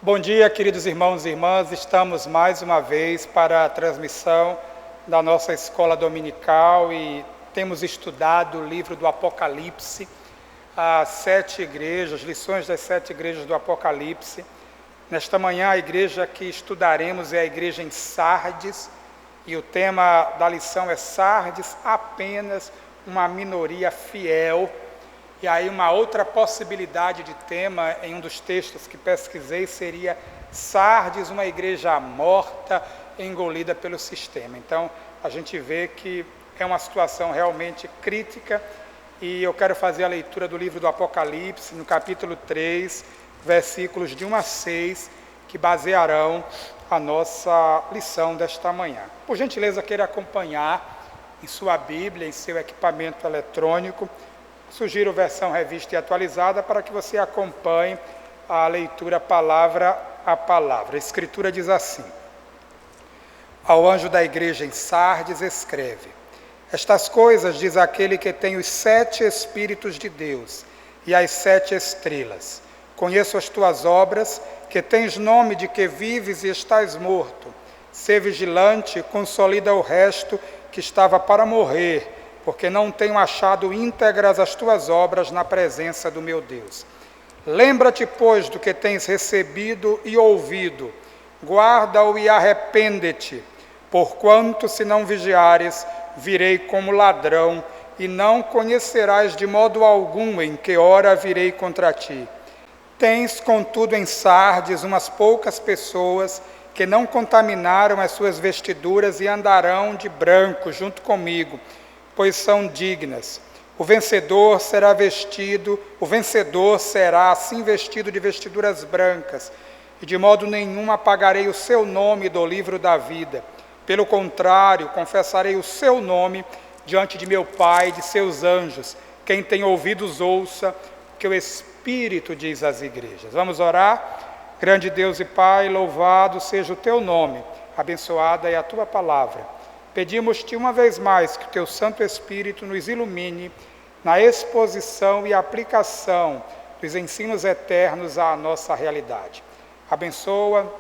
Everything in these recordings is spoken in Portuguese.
Bom dia, queridos irmãos e irmãs. Estamos mais uma vez para a transmissão da nossa escola dominical e temos estudado o livro do Apocalipse, as 7 igrejas, lições das 7 igrejas do Apocalipse. Nesta manhã, a igreja que estudaremos é a igreja em Sardes e o tema da lição é Sardes, apenas uma minoria fiel. E aí uma outra possibilidade de tema em um dos textos que pesquisei seria Sardes, uma igreja morta, engolida pelo sistema. Então, a gente vê que é uma situação realmente crítica e eu quero fazer a leitura do livro do Apocalipse, no capítulo 3, versículos de 1 a 6, que basearão a nossa lição desta manhã. Por gentileza, queira acompanhar em sua Bíblia, em seu equipamento eletrônico. Sugiro versão revista e atualizada para que você acompanhe a leitura palavra a palavra. A Escritura diz assim: Ao anjo da igreja em Sardes escreve: Estas coisas diz aquele que tem os 7 Espíritos de Deus e as 7 estrelas. Conheço as tuas obras, que tens nome de que vives e estás morto. Sê vigilante e consolida o resto que estava para morrer, porque não tenho achado íntegras as tuas obras na presença do meu Deus. Lembra-te, pois, do que tens recebido e ouvido, guarda-o e arrepende-te, porquanto, se não vigiares, virei como ladrão, e não conhecerás de modo algum em que hora virei contra ti. Tens, contudo, em Sardes umas poucas pessoas que não contaminaram as suas vestiduras e andarão de branco junto comigo, pois são dignas. O vencedor será assim vestido de vestiduras brancas, e de modo nenhum apagarei o seu nome do livro da vida. Pelo contrário, confessarei o seu nome diante de meu Pai e de seus anjos. Quem tem ouvidos, ouça o que o Espírito diz às igrejas. Vamos orar? Grande Deus e Pai, louvado seja o teu nome, abençoada é a tua palavra. Pedimos-te uma vez mais que o teu Santo Espírito nos ilumine na exposição e aplicação dos ensinos eternos à nossa realidade. Abençoa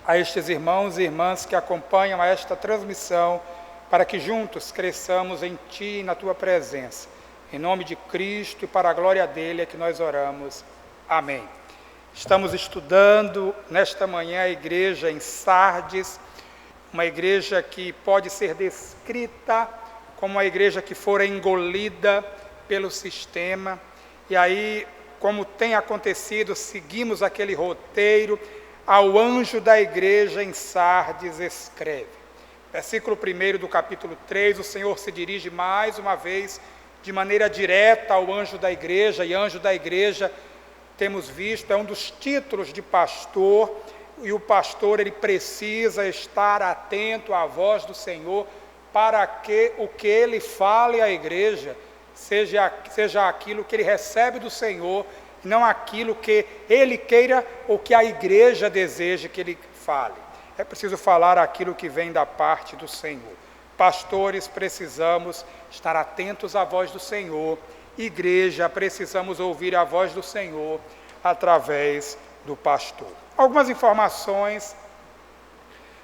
a estes irmãos e irmãs que acompanham a esta transmissão, para que juntos cresçamos em Ti e na Tua presença. Em nome de Cristo e para a glória dele é que nós oramos. Amém. Estamos estudando nesta manhã a igreja em Sardes, uma igreja que pode ser descrita como uma igreja que fora engolida pelo sistema. E aí, como tem acontecido, seguimos aquele roteiro. Ao anjo da igreja em Sardes escreve. Versículo 1 do capítulo 3, o Senhor se dirige mais uma vez de maneira direta ao anjo da igreja, e anjo da igreja, temos visto, é um dos títulos de pastor, e o pastor ele precisa estar atento à voz do Senhor para que o que ele fale à igreja seja aquilo que ele recebe do Senhor, e não aquilo que ele queira ou que a igreja deseja que ele fale. É preciso falar aquilo que vem da parte do Senhor. Pastores, precisamos estar atentos à voz do Senhor. Igreja, precisamos ouvir a voz do Senhor através do pastor. Algumas informações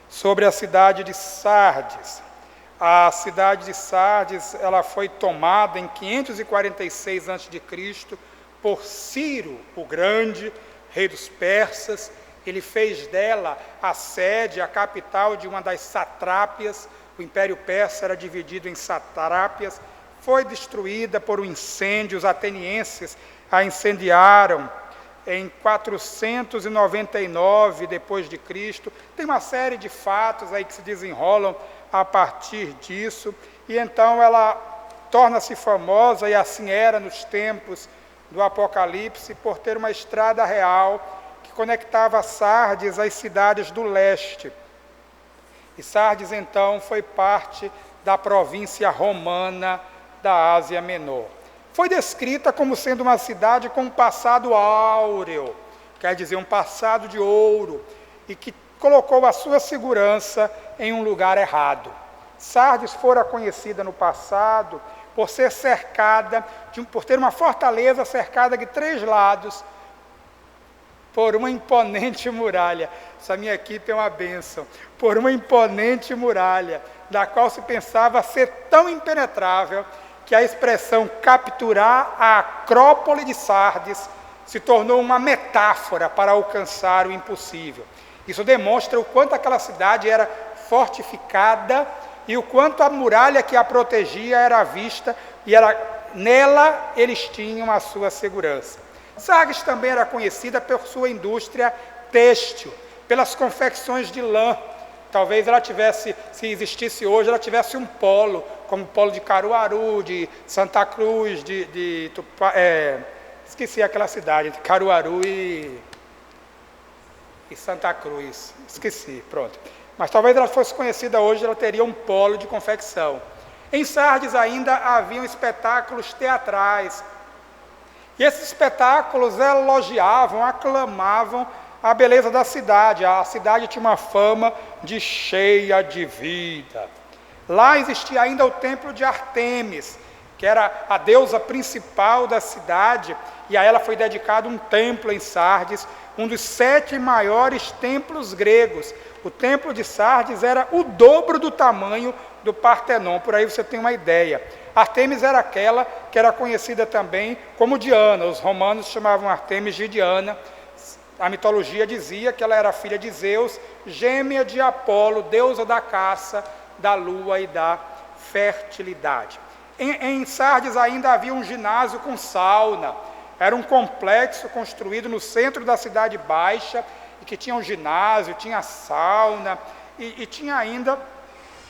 sobre a cidade de Sardes. A cidade de Sardes ela foi tomada em 546 a.C. por Ciro o Grande, rei dos persas. Ele fez dela a sede, a capital de uma das satrápias. O Império Persa era dividido em satrápias. Foi destruída por um incêndio. Os atenienses a incendiaram em 499 depois de Cristo. Tem uma série de fatos aí que se desenrolam a partir disso, e então ela torna-se famosa, e assim era nos tempos do Apocalipse, por ter uma estrada real que conectava Sardes às cidades do leste. E Sardes então foi parte da província romana da Ásia Menor. Foi descrita como sendo uma cidade com um passado áureo, quer dizer, um passado de ouro, e que colocou a sua segurança em um lugar errado. Sardes fora conhecida no passado por ser cercada, por ter uma fortaleza cercada de 3 lados por uma imponente muralha. Essa minha equipe é uma bênção. Por uma imponente muralha, da qual se pensava ser tão impenetrável que a expressão capturar a Acrópole de Sardes se tornou uma metáfora para alcançar o impossível. Isso demonstra o quanto aquela cidade era fortificada e o quanto a muralha que a protegia era vista e nela eles tinham a sua segurança. Sardes também era conhecida por sua indústria têxtil, pelas confecções de lã. Talvez ela tivesse, se existisse hoje, ela tivesse um polo, como o polo de Caruaru, de Santa Cruz, esqueci aquela cidade, de Caruaru e Santa Cruz, esqueci, pronto. Mas talvez ela fosse conhecida hoje, ela teria um polo de confecção. Em Sardes ainda haviam espetáculos teatrais. E esses espetáculos elogiavam, aclamavam a beleza da cidade. A cidade tinha uma fama de cheia de vida. Lá existia ainda o templo de Ártemis, que era a deusa principal da cidade, e a ela foi dedicado um templo em Sardes, um dos 7 maiores templos gregos. O templo de Sardes era o dobro do tamanho do Partenon, por aí você tem uma ideia. Ártemis era aquela que era conhecida também como Diana, os romanos chamavam Ártemis de Diana. A mitologia dizia que ela era filha de Zeus, gêmea de Apolo, deusa da caça, da lua e da fertilidade. Em Sardes ainda havia um ginásio com sauna. Era um complexo construído no centro da cidade baixa, e que tinha um ginásio, tinha sauna, e tinha ainda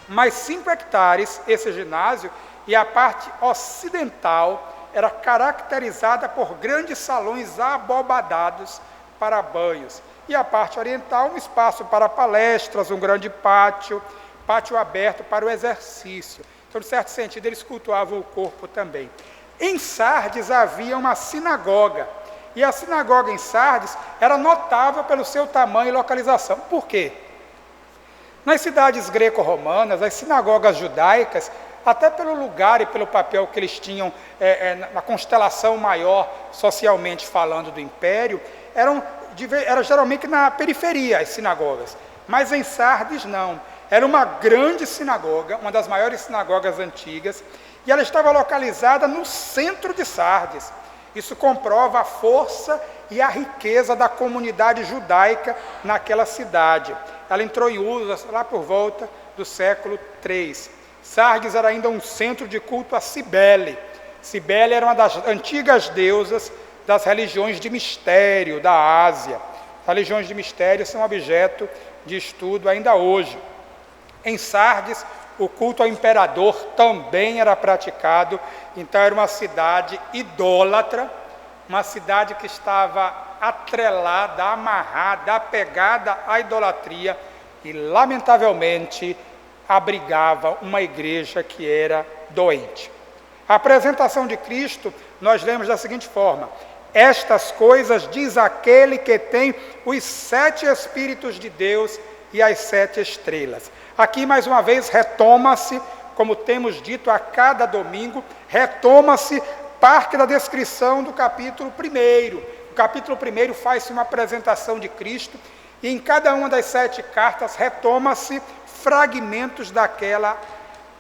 mais 5 hectares esse ginásio, e a parte ocidental era caracterizada por grandes salões abobadados para banhos. E a parte oriental, um espaço para palestras, um grande pátio aberto para o exercício. Então, de certo sentido, eles cultuavam o corpo também. Em Sardes havia uma sinagoga, e a sinagoga em Sardes era notável pelo seu tamanho e localização. Por quê? Nas cidades greco-romanas, as sinagogas judaicas, até pelo lugar e pelo papel que eles tinham na constelação maior, socialmente falando, do império, eram geralmente na periferia as sinagogas, mas em Sardes não. Era uma grande sinagoga, uma das maiores sinagogas antigas, e ela estava localizada no centro de Sardes. Isso comprova a força e a riqueza da comunidade judaica naquela cidade. Ela entrou em uso lá por volta do século III. Sardes era ainda um centro de culto a Cibele. Cibele era uma das antigas deusas das religiões de mistério da Ásia. As religiões de mistério são objeto de estudo ainda hoje. Em Sardes, o culto ao imperador também era praticado, então era uma cidade idólatra, uma cidade que estava atrelada, amarrada, apegada à idolatria e, lamentavelmente, abrigava uma igreja que era doente. A apresentação de Cristo, nós lemos da seguinte forma: estas coisas diz aquele que tem os 7 Espíritos de Deus e as 7 estrelas. Aqui, mais uma vez, retoma-se, como temos dito a cada domingo, retoma-se parte da descrição do capítulo 1. O capítulo 1 faz-se uma apresentação de Cristo, e em cada uma das 7 cartas retoma-se fragmentos daquela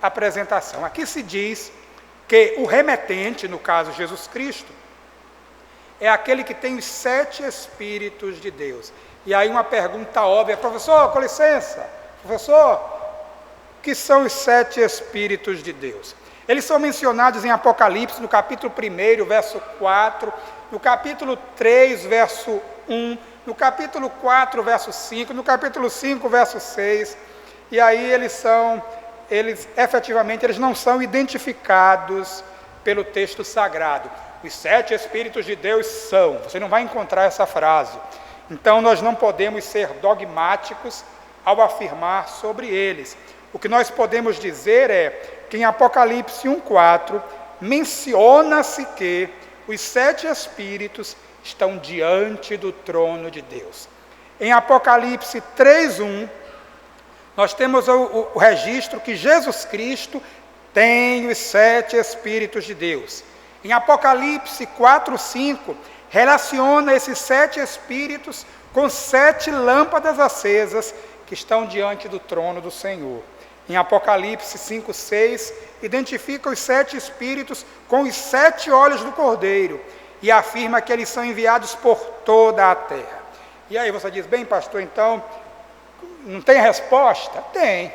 apresentação. Aqui se diz que o remetente, no caso Jesus Cristo, é aquele que tem os 7 Espíritos de Deus. E aí uma pergunta óbvia: professor, com licença, professor, o que são os 7 Espíritos de Deus? Eles são mencionados em Apocalipse, no capítulo 1, verso 4, no capítulo 3, verso 1, no capítulo 4, verso 5, no capítulo 5, verso 6, e aí eles efetivamente não são identificados pelo texto sagrado. Os 7 Espíritos de Deus são, você não vai encontrar essa frase. Então nós não podemos ser dogmáticos ao afirmar sobre eles. O que nós podemos dizer é que em Apocalipse 1,4 menciona-se que os 7 Espíritos estão diante do trono de Deus. Em Apocalipse 3,1, nós temos o registro que Jesus Cristo tem os 7 Espíritos de Deus. Em Apocalipse 4,5, relaciona esses 7 espíritos com 7 lâmpadas acesas que estão diante do trono do Senhor. Em Apocalipse 5:6, identifica os 7 espíritos com os 7 olhos do Cordeiro e afirma que eles são enviados por toda a terra. E aí você diz, bem pastor, então, não tem resposta? Tem.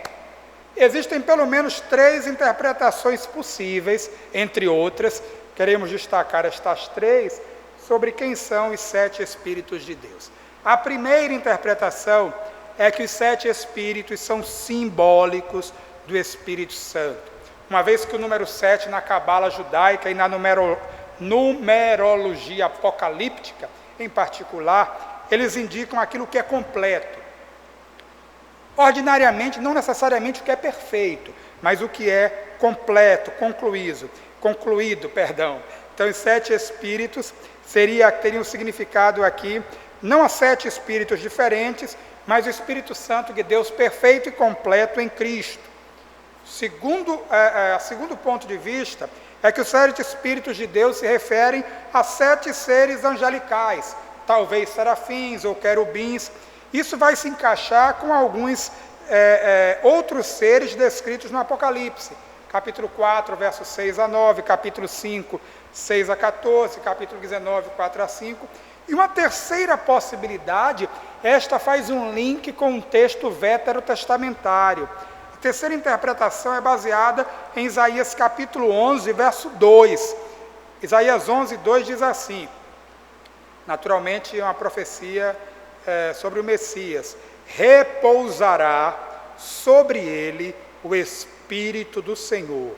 Existem pelo menos 3 interpretações possíveis, entre outras, queremos destacar estas 3, sobre quem são os 7 Espíritos de Deus. A primeira interpretação é que os 7 Espíritos são simbólicos do Espírito Santo, uma vez que o número 7 na cabala judaica e na numerologia apocalíptica, em particular, eles indicam aquilo que é completo. Ordinariamente, não necessariamente o que é perfeito, mas o que é completo, concluído. Então, os 7 Espíritos teriam significado aqui, não há 7 Espíritos diferentes, mas o Espírito Santo de Deus perfeito e completo em Cristo. Segundo ponto de vista, é que os 7 Espíritos de Deus se referem a 7 seres angelicais, talvez serafins ou querubins. Isso vai se encaixar com alguns outros seres descritos no Apocalipse. Capítulo 4, versos 6 a 9, capítulo 5, 6 a 14, capítulo 19, 4 a 5. E uma terceira possibilidade, esta faz um link com um texto veterotestamentário. A terceira interpretação é baseada em Isaías capítulo 11, verso 2. Isaías 11, 2 diz assim, naturalmente é uma profecia sobre o Messias: repousará sobre ele o Espírito do Senhor,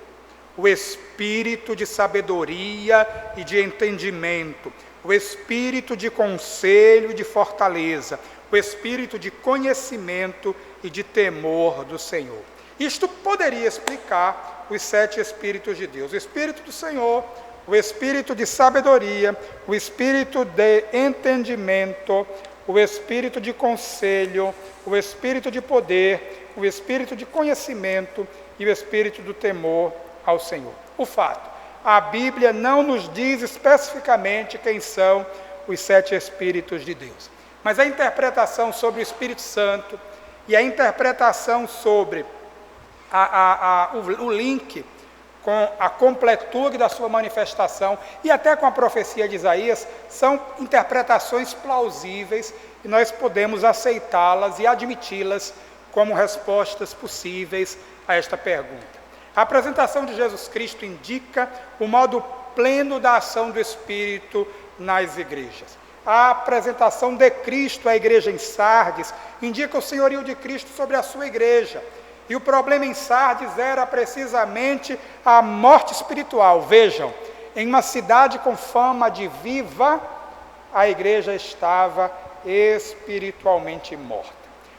o Espírito de sabedoria e de entendimento, o Espírito de conselho e de fortaleza, o Espírito de conhecimento e de temor do Senhor. Isto poderia explicar os 7 Espíritos de Deus: o Espírito do Senhor, o Espírito de sabedoria, o Espírito de entendimento, o Espírito de conselho, o Espírito de poder, o Espírito de conhecimento e o Espírito do temor ao Senhor. O fato, a Bíblia não nos diz especificamente quem são os 7 Espíritos de Deus, mas a interpretação sobre o Espírito Santo e a interpretação sobre o link com a completude da sua manifestação e até com a profecia de Isaías, são interpretações plausíveis e nós podemos aceitá-las e admiti-las como respostas possíveis a esta pergunta. A apresentação de Jesus Cristo indica o modo pleno da ação do Espírito nas igrejas. A apresentação de Cristo à igreja em Sardes indica o senhorio de Cristo sobre a sua igreja. E o problema em Sardes era precisamente a morte espiritual. Vejam, em uma cidade com fama de viva, a igreja estava espiritualmente morta.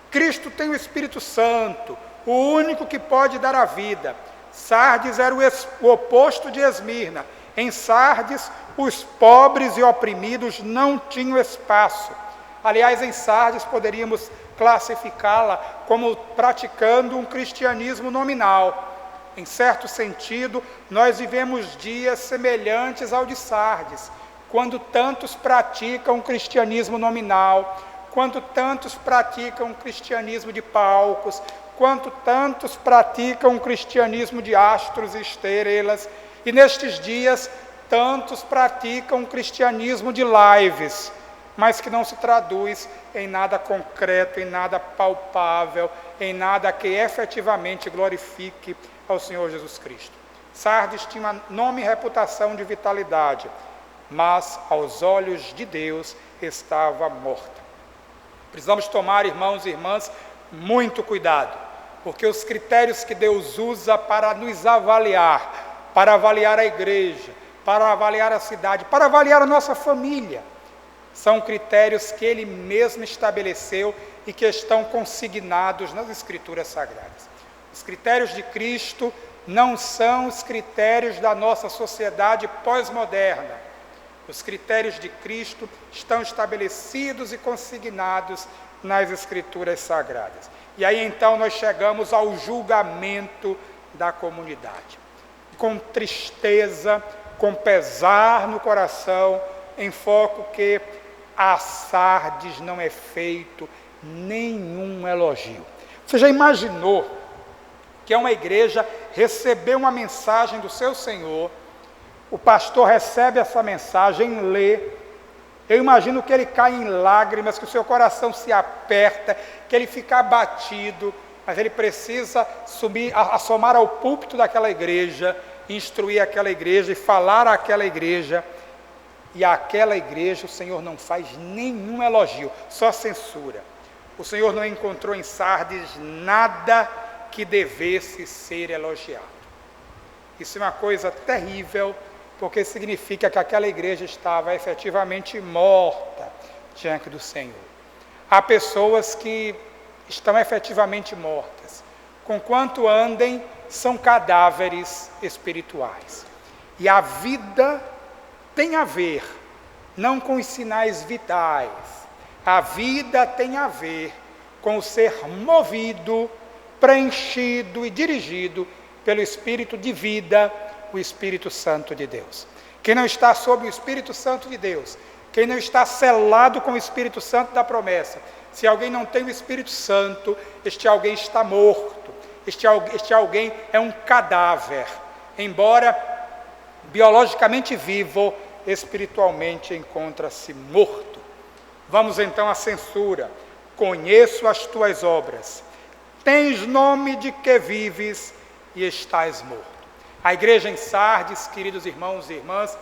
Cristo tem o Espírito Santo, o único que pode dar a vida. Sardes era o oposto de Esmirna. Em Sardes, os pobres e oprimidos não tinham espaço. Aliás, em Sardes poderíamos classificá-la como praticando um cristianismo nominal. Em certo sentido, nós vivemos dias semelhantes ao de Sardes, quando tantos praticam um cristianismo nominal, quando tantos praticam um cristianismo de palcos, quanto tantos praticam um cristianismo de astros e estrelas, e nestes dias tantos praticam um cristianismo de lives, mas que não se traduz em nada concreto, em nada palpável, em nada que efetivamente glorifique ao Senhor Jesus Cristo. Sardes tinha nome e reputação de vitalidade, mas aos olhos de Deus estava morta. Precisamos tomar, irmãos e irmãs, muito cuidado, porque os critérios que Deus usa para nos avaliar, para avaliar a igreja, para avaliar a cidade, para avaliar a nossa família, são critérios que Ele mesmo estabeleceu e que estão consignados nas Escrituras Sagradas. Os critérios de Cristo não são os critérios da nossa sociedade pós-moderna. Os critérios de Cristo estão estabelecidos e consignados nas Escrituras Sagradas. E aí então nós chegamos ao julgamento da comunidade. Com tristeza, com pesar no coração, enfoco que a Sardes não é feito nenhum elogio. Você já imaginou que é uma igreja receber uma mensagem do seu Senhor, o pastor recebe essa mensagem, lê, eu imagino que ele cai em lágrimas, que o seu coração se aperta, que ele fica abatido, mas ele precisa assomar ao púlpito daquela igreja, instruir aquela igreja e falar àquela igreja, e àquela igreja o Senhor não faz nenhum elogio, só censura. O Senhor não encontrou em Sardes nada que devesse ser elogiado. Isso é uma coisa terrível, porque significa que aquela igreja estava efetivamente morta diante do Senhor. Há pessoas que estão efetivamente mortas, conquanto andem, são cadáveres espirituais. E a vida tem a ver, não com os sinais vitais, a vida tem a ver com o ser movido, preenchido e dirigido pelo Espírito de vida, o Espírito Santo de Deus. Quem não está sob o Espírito Santo de Deus, quem não está selado com o Espírito Santo da promessa, se alguém não tem o Espírito Santo, este alguém está morto, este alguém é um cadáver, embora biologicamente vivo, espiritualmente encontra-se morto. Vamos então à censura. Conheço as tuas obras, tens nome de que vives e estás morto. A igreja em Sardes, queridos irmãos e irmãs,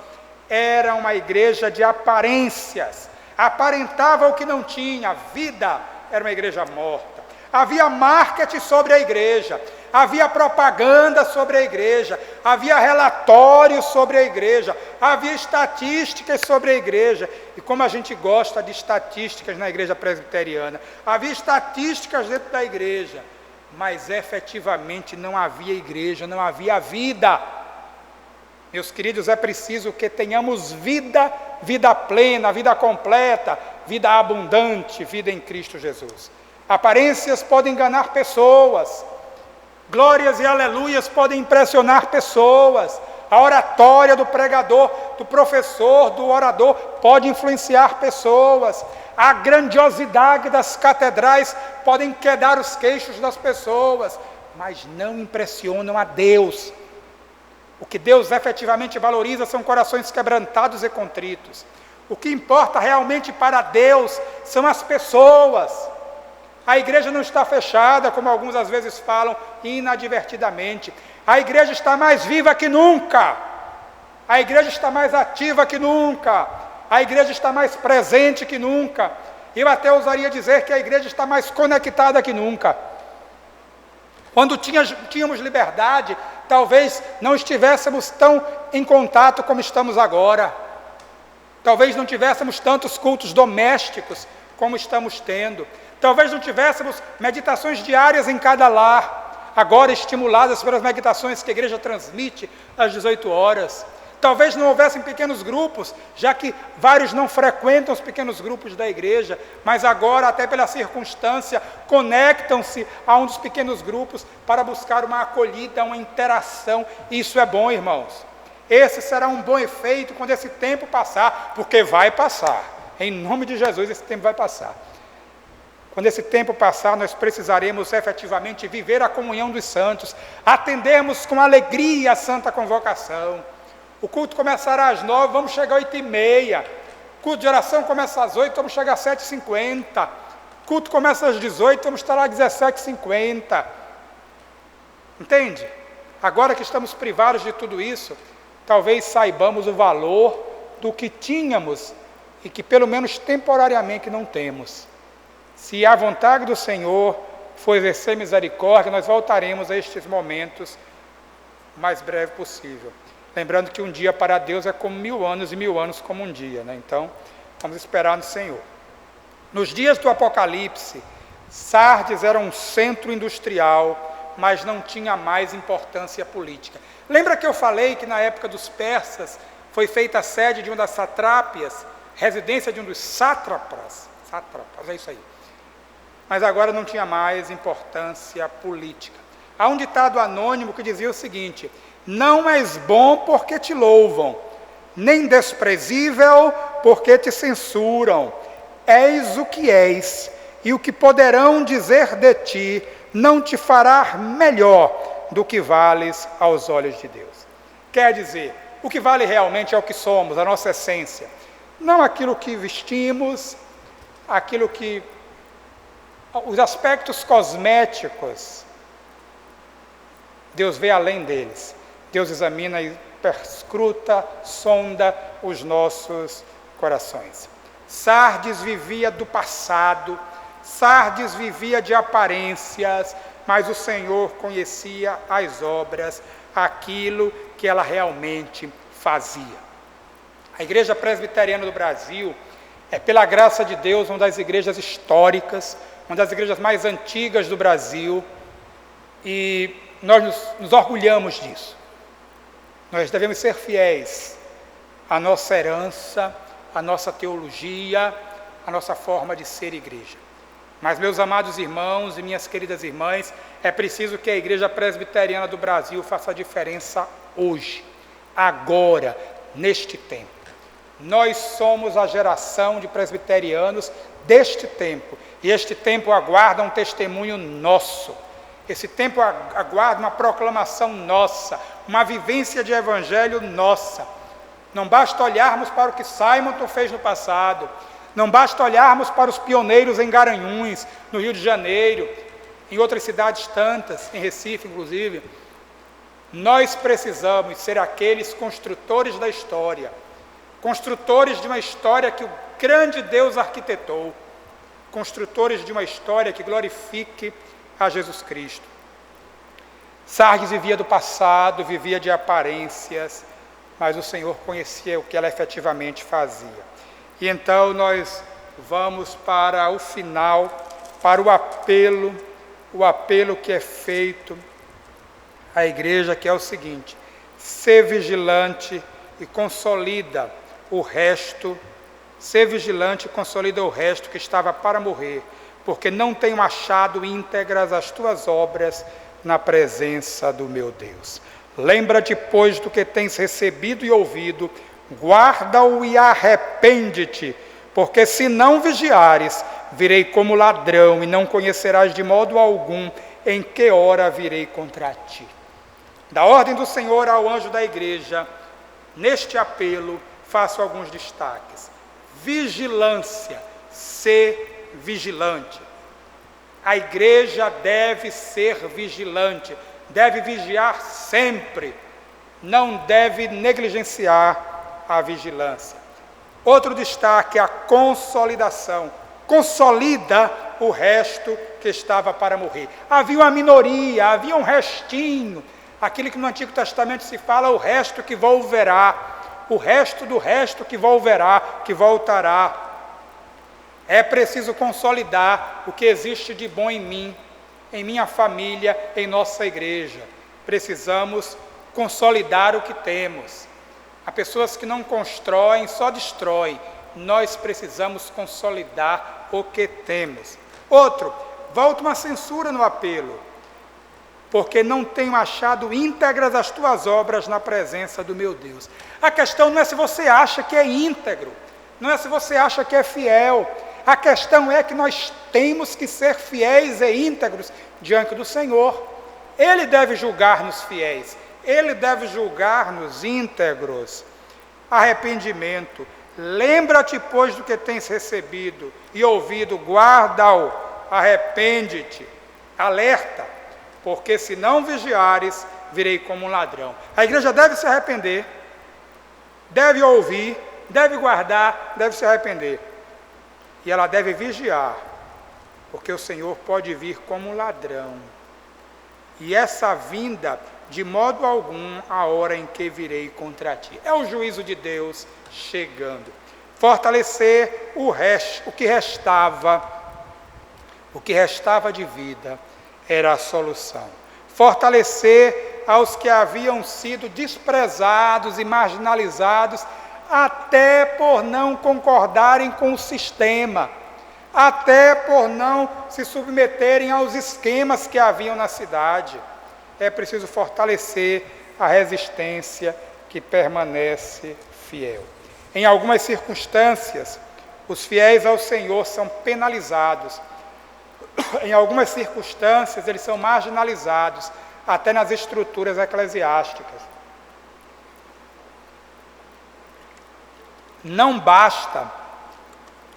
era uma igreja de aparências, aparentava o que não tinha, vida, era uma igreja morta. Havia marketing sobre a igreja, havia propaganda sobre a igreja, havia relatórios sobre a igreja, havia estatísticas sobre a igreja, e como a gente gosta de estatísticas na igreja presbiteriana, havia estatísticas dentro da igreja, mas efetivamente não havia igreja, não havia vida. Meus queridos, é preciso que tenhamos vida, vida plena, vida completa, vida abundante, vida em Cristo Jesus. Aparências podem enganar pessoas, glórias e aleluias podem impressionar pessoas, a oratória do pregador, do professor, do orador pode influenciar pessoas, a grandiosidade das catedrais podem quedar os queixos das pessoas, mas não impressionam a Deus. O que Deus efetivamente valoriza são corações quebrantados e contritos. O que importa realmente para Deus são as pessoas. A igreja não está fechada, como alguns às vezes falam, inadvertidamente. A igreja está mais viva que nunca. A igreja está mais ativa que nunca. A igreja está mais presente que nunca. Eu até ousaria dizer que a igreja está mais conectada que nunca. Quando tínhamos liberdade, talvez não estivéssemos tão em contato como estamos agora. Talvez não tivéssemos tantos cultos domésticos como estamos tendo. Talvez não tivéssemos meditações diárias em cada lar, agora estimuladas pelas meditações que a igreja transmite às 18 horas. Talvez não houvessem pequenos grupos, já que vários não frequentam os pequenos grupos da igreja, mas agora, até pela circunstância, conectam-se a um dos pequenos grupos para buscar uma acolhida, uma interação. Isso é bom, irmãos. Esse será um bom efeito quando esse tempo passar, porque vai passar. Em nome de Jesus, esse tempo vai passar. Quando esse tempo passar, nós precisaremos efetivamente viver a comunhão dos santos, atendermos com alegria a santa convocação. O culto começará às 9, vamos chegar às 8h30. Culto de oração começa às 8, vamos chegar às 7h50. Culto começa às 18, vamos estar lá às 17h50. Entende? Agora que estamos privados de tudo isso, talvez saibamos o valor do que tínhamos e que pelo menos temporariamente não temos. Se a vontade do Senhor for exercer misericórdia, nós voltaremos a estes momentos o mais breve possível. Lembrando que um dia para Deus é como 1000 anos e 1000 anos como um dia, né? Então, vamos esperar no Senhor. Nos dias do Apocalipse, Sardes era um centro industrial, mas não tinha mais importância política. Lembra que eu falei que na época dos persas foi feita a sede de uma das satrápias, residência de um dos sátrapas, é isso aí. Mas agora não tinha mais importância política. Há um ditado anônimo que dizia o seguinte: não és bom porque te louvam, nem desprezível porque te censuram. És o que és, e o que poderão dizer de ti não te fará melhor do que vales aos olhos de Deus. Quer dizer, o que vale realmente é o que somos, a nossa essência. Não aquilo que vestimos, aquilo que... os aspectos cosméticos, Deus vê além deles. Deus examina e perscruta, sonda os nossos corações. Sardes vivia do passado, Sardes vivia de aparências, mas o Senhor conhecia as obras, aquilo que ela realmente fazia. A Igreja Presbiteriana do Brasil é, pela graça de Deus, uma das igrejas históricas, uma das igrejas mais antigas do Brasil, e nós nos orgulhamos disso. Nós devemos ser fiéis à nossa herança, à nossa teologia, à nossa forma de ser igreja. Mas, meus amados irmãos e minhas queridas irmãs, é preciso que a Igreja Presbiteriana do Brasil faça a diferença hoje, agora, neste tempo. Nós somos a geração de presbiterianos deste tempo, e este tempo aguarda um testemunho nosso. Esse tempo aguarda uma proclamação nossa, uma vivência de evangelho nossa. Não basta olharmos para o que Simonton fez no passado, não basta olharmos para os pioneiros em Garanhuns, no Rio de Janeiro, em outras cidades tantas, em Recife inclusive. Nós precisamos ser aqueles construtores da história, construtores de uma história que o grande Deus arquitetou, construtores de uma história que glorifique a Jesus Cristo. Sardes vivia do passado, vivia de aparências, mas o Senhor conhecia o que ela efetivamente fazia. E então nós vamos para o final, para o apelo que é feito à igreja, que é o seguinte: ser vigilante e consolida o resto, ser vigilante e consolida o resto que estava para morrer, porque não tenho achado íntegras as tuas obras na presença do meu Deus. Lembra-te, pois, do que tens recebido e ouvido, guarda-o e arrepende-te, porque se não vigiares, virei como ladrão e não conhecerás de modo algum em que hora virei contra ti. Da ordem do Senhor ao anjo da igreja, neste apelo, faço alguns destaques. Vigilância, ser vigilante. A igreja deve ser vigilante, deve vigiar sempre, não deve negligenciar a vigilância. Outro destaque é a consolidação. Consolida o resto que estava para morrer. Havia uma minoria, havia um restinho, aquilo que no Antigo Testamento se fala, o resto que volverá, o resto do resto que volverá, que voltará. É preciso consolidar o que existe de bom em mim, em minha família, em nossa igreja. Precisamos consolidar o que temos. Há pessoas que não constroem, só destroem. Nós precisamos consolidar o que temos. Outro, volta uma censura no apelo, porque não tenho achado íntegras as tuas obras na presença do meu Deus. A questão não é se você acha que é íntegro, não é se você acha que é fiel. A questão é que nós temos que ser fiéis e íntegros diante do Senhor. Ele deve julgar-nos fiéis, Ele deve julgar-nos íntegros. Arrependimento. Lembra-te, pois, do que tens recebido e ouvido, guarda-o, arrepende-te, alerta, porque se não vigiares, virei como um ladrão. A igreja deve se arrepender, deve ouvir, deve guardar, deve se arrepender. E ela deve vigiar, porque o Senhor pode vir como um ladrão. E essa vinda, de modo algum, a hora em que virei contra ti. É o juízo de Deus chegando. Fortalecer o que restava de vida, era a solução. Fortalecer aos que haviam sido desprezados e marginalizados, até por não concordarem com o sistema, até por não se submeterem aos esquemas que haviam na cidade. É preciso fortalecer a resistência que permanece fiel. Em algumas circunstâncias, os fiéis ao Senhor são penalizados. Em algumas circunstâncias, eles são marginalizados, até nas estruturas eclesiásticas. Não basta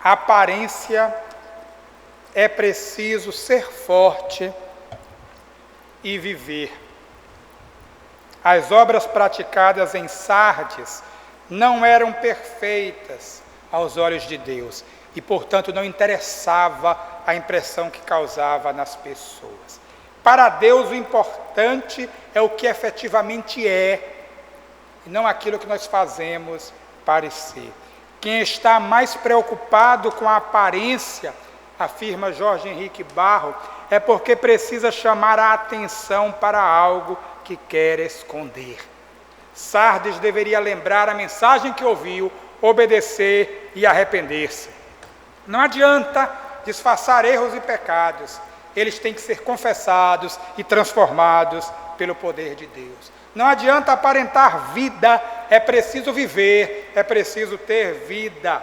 a aparência, é preciso ser forte e viver. As obras praticadas em Sardes não eram perfeitas aos olhos de Deus e, portanto, não interessava a impressão que causava nas pessoas. Para Deus, o importante é o que efetivamente é, e não aquilo que nós fazemos parecer. Quem está mais preocupado com a aparência, afirma Jorge Henrique Barro, é porque precisa chamar a atenção para algo que quer esconder. Sardes deveria lembrar a mensagem que ouviu, obedecer e arrepender-se. Não adianta disfarçar erros e pecados, eles têm que ser confessados e transformados pelo poder de Deus. Não adianta aparentar vida, é preciso viver, é preciso ter vida.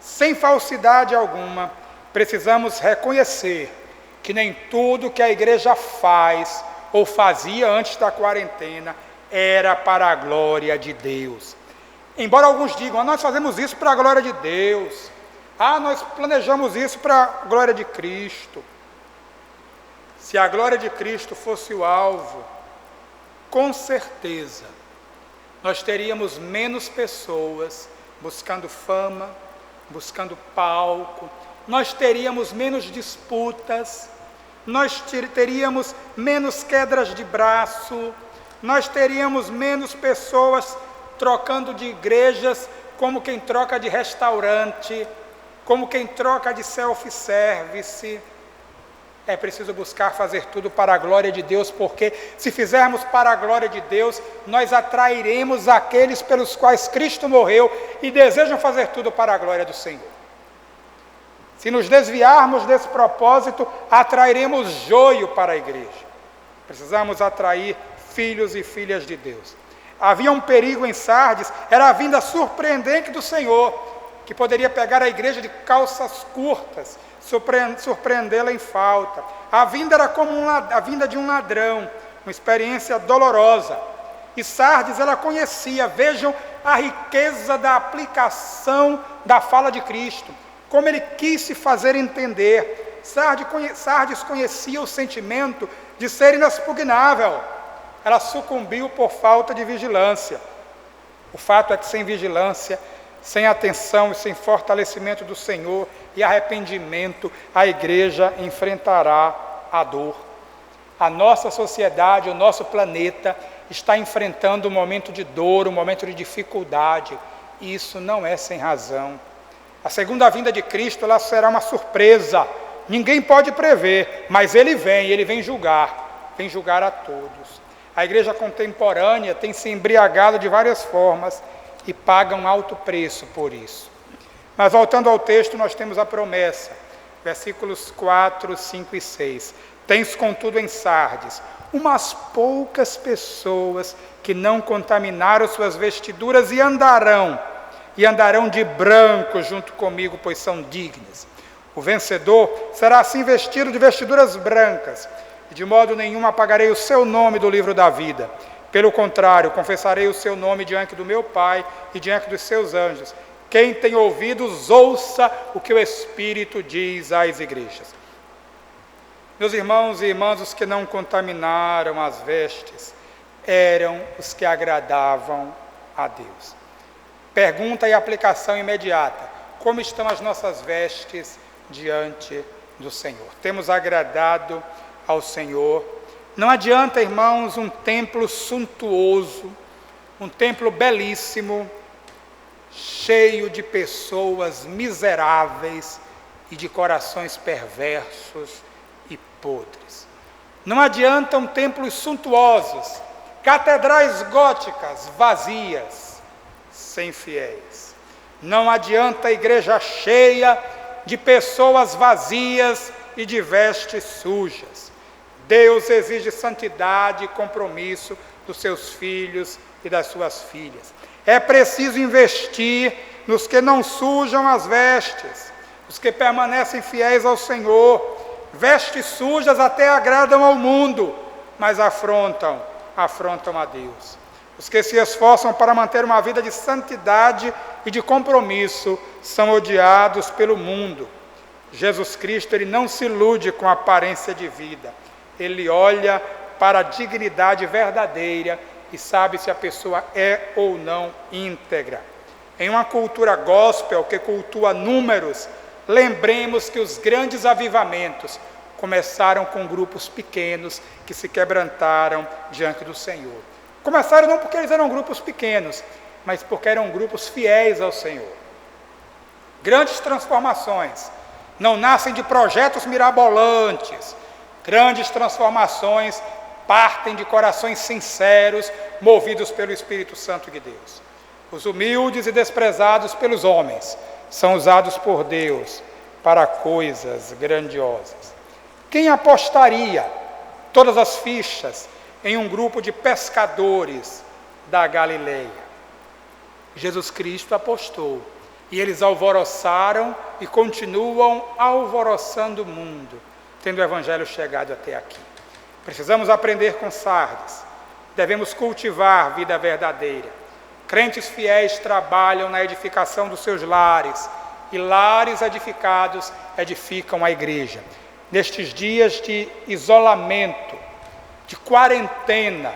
Sem falsidade alguma, precisamos reconhecer que nem tudo que a igreja faz ou fazia antes da quarentena era para a glória de Deus. Embora alguns digam, nós fazemos isso para a glória de Deus, nós planejamos isso para a glória de Cristo. Se a glória de Cristo fosse o alvo, com certeza, nós teríamos menos pessoas buscando fama, buscando palco, nós teríamos menos disputas, nós teríamos menos quedas de braço, nós teríamos menos pessoas trocando de igrejas como quem troca de restaurante, como quem troca de self-service. É preciso buscar fazer tudo para a glória de Deus, porque se fizermos para a glória de Deus, nós atrairemos aqueles pelos quais Cristo morreu e desejam fazer tudo para a glória do Senhor. Se nos desviarmos desse propósito, atrairemos joio para a igreja. Precisamos atrair filhos e filhas de Deus. Havia um perigo em Sardes, era a vinda surpreendente do Senhor, que poderia pegar a igreja de calças curtas, surpreendê-la em falta. A vinda era como a vinda de um ladrão, uma experiência dolorosa. E Sardes ela conhecia, vejam a riqueza da aplicação da fala de Cristo, como ele quis se fazer entender. Sardes conhecia o sentimento de ser inexpugnável. Ela sucumbiu por falta de vigilância. O fato é que sem vigilância, sem atenção e sem fortalecimento do Senhor e arrependimento, a igreja enfrentará a dor. A nossa sociedade, o nosso planeta está enfrentando um momento de dor, um momento de dificuldade, e isso não é sem razão. A segunda vinda de Cristo, ela será uma surpresa, ninguém pode prever, mas ele vem julgar a todos. A igreja contemporânea tem se embriagado de várias formas e paga um alto preço por isso. Mas voltando ao texto, nós temos a promessa, versículos 4, 5 e 6. Tens, contudo, em Sardes, umas poucas pessoas que não contaminaram suas vestiduras e andarão de branco junto comigo, pois são dignas. O vencedor será assim vestido de vestiduras brancas, e de modo nenhum apagarei o seu nome do livro da vida. Pelo contrário, confessarei o seu nome diante do meu Pai e diante dos seus anjos. Quem tem ouvidos, ouça o que o Espírito diz às igrejas. Meus irmãos e irmãs, os que não contaminaram as vestes eram os que agradavam a Deus. Pergunta e aplicação imediata: como estão as nossas vestes diante do Senhor? Temos agradado ao Senhor? Não adianta, irmãos, um templo suntuoso, um templo belíssimo, cheio de pessoas miseráveis e de corações perversos e podres. Não adiantam templos suntuosos, catedrais góticas vazias, sem fiéis. Não adianta a igreja cheia de pessoas vazias e de vestes sujas. Deus exige santidade e compromisso dos seus filhos e das suas filhas. É preciso investir nos que não sujam as vestes, os que permanecem fiéis ao Senhor. Vestes sujas até agradam ao mundo, mas afrontam a Deus. Os que se esforçam para manter uma vida de santidade e de compromisso são odiados pelo mundo. Jesus Cristo, ele não se ilude com a aparência de vida. Ele olha para a dignidade verdadeira e sabe se a pessoa é ou não íntegra. Em uma cultura gospel que cultua números, lembremos que os grandes avivamentos começaram com grupos pequenos que se quebrantaram diante do Senhor. Começaram não porque eles eram grupos pequenos, mas porque eram grupos fiéis ao Senhor. Grandes transformações não nascem de projetos mirabolantes. Grandes transformações partem de corações sinceros, movidos pelo Espírito Santo de Deus. Os humildes e desprezados pelos homens são usados por Deus para coisas grandiosas. Quem apostaria todas as fichas em um grupo de pescadores da Galileia? Jesus Cristo apostou, e eles alvoroçaram e continuam alvoroçando o mundo, tendo o Evangelho chegado até aqui. Precisamos aprender com Sardes, devemos cultivar vida verdadeira. Crentes fiéis trabalham na edificação dos seus lares, e lares edificados edificam a igreja. Nestes dias de isolamento, de quarentena,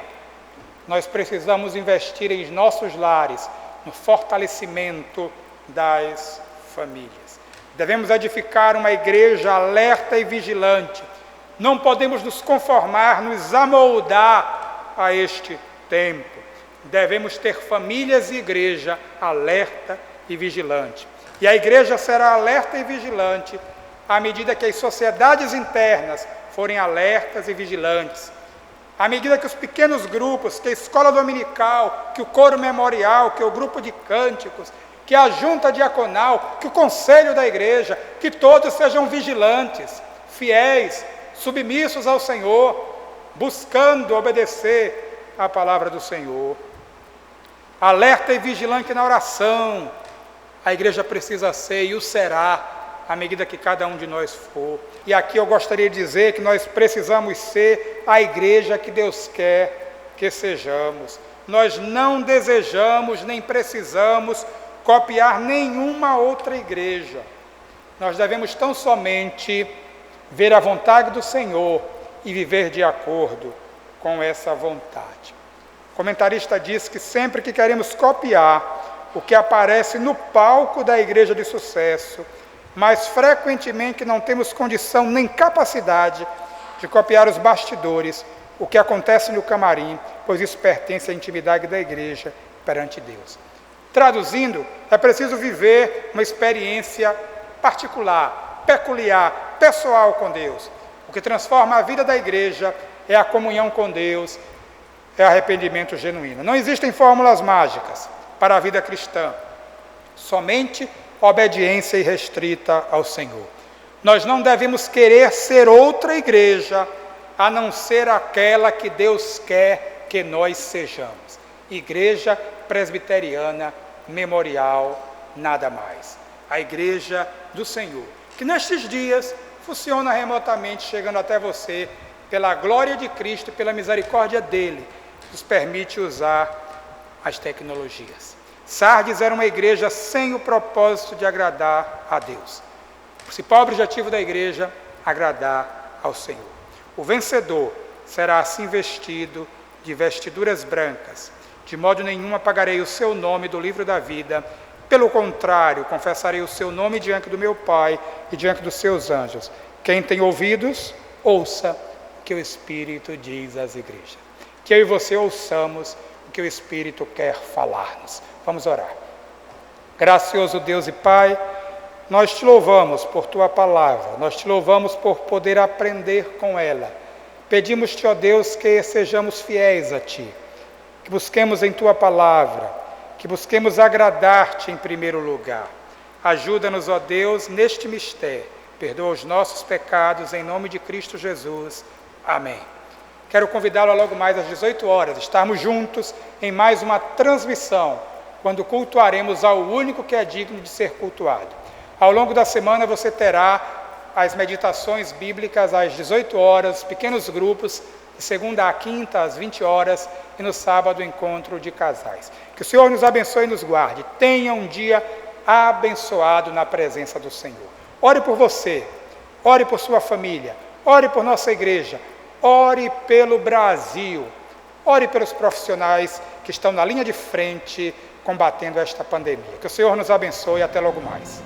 nós precisamos investir em nossos lares, no fortalecimento das famílias. Devemos edificar uma igreja alerta e vigilante. Não podemos nos conformar, nos amoldar a este tempo. Devemos ter famílias e igreja alerta e vigilante. E a igreja será alerta e vigilante à medida que as sociedades internas forem alertas e vigilantes. À medida que os pequenos grupos, que a escola dominical, que o coro memorial, que o grupo de cânticos, que a junta diaconal, que o conselho da igreja, que todos sejam vigilantes, fiéis, submissos ao Senhor, buscando obedecer à palavra do Senhor. Alerta e vigilante na oração. A igreja precisa ser e o será, à medida que cada um de nós for. E aqui eu gostaria de dizer que nós precisamos ser a igreja que Deus quer que sejamos. Nós não desejamos nem precisamos copiar nenhuma outra igreja. Nós devemos tão somente ver a vontade do Senhor e viver de acordo com essa vontade. O comentarista diz que sempre que queremos copiar o que aparece no palco da igreja de sucesso, mas frequentemente não temos condição nem capacidade de copiar os bastidores, o que acontece no camarim, pois isso pertence à intimidade da igreja perante Deus. Traduzindo, é preciso viver uma experiência particular, peculiar, pessoal com Deus. O que transforma a vida da igreja é a comunhão com Deus, é arrependimento genuíno. Não existem fórmulas mágicas para a vida cristã, somente obediência irrestrita ao Senhor. Nós não devemos querer ser outra igreja, a não ser aquela que Deus quer que nós sejamos. Igreja presbiteriana, memorial, nada mais. A igreja do Senhor, que nestes dias funciona remotamente, chegando até você, pela glória de Cristo e pela misericórdia dele, nos permite usar as tecnologias. Sardes era uma igreja sem o propósito de agradar a Deus. O principal objetivo da igreja, agradar ao Senhor. O vencedor será assim vestido de vestiduras brancas. De modo nenhum apagarei o seu nome do livro da vida. Pelo contrário, confessarei o seu nome diante do meu Pai e diante dos seus anjos. Quem tem ouvidos, ouça o que o Espírito diz às igrejas. Que eu e você ouçamos o que o Espírito quer falar-nos. Vamos orar. Gracioso Deus e Pai, nós te louvamos por tua palavra, nós te louvamos por poder aprender com ela. Pedimos-te, ó Deus, que sejamos fiéis a ti, que busquemos em tua palavra, que busquemos agradar-te em primeiro lugar. Ajuda-nos, ó Deus, neste mistério. Perdoa os nossos pecados, em nome de Cristo Jesus. Amém. Quero convidá-lo a logo mais às 18 horas, estarmos juntos em mais uma transmissão quando cultuaremos ao único que é digno de ser cultuado. Ao longo da semana você terá as meditações bíblicas às 18 horas, pequenos grupos, de segunda a quinta às 20 horas e no sábado o encontro de casais. Que o Senhor nos abençoe e nos guarde. Tenha um dia abençoado na presença do Senhor. Ore por você, ore por sua família, ore por nossa igreja, ore pelo Brasil, ore pelos profissionais que estão na linha de frente combatendo esta pandemia. Que o Senhor nos abençoe e até logo mais.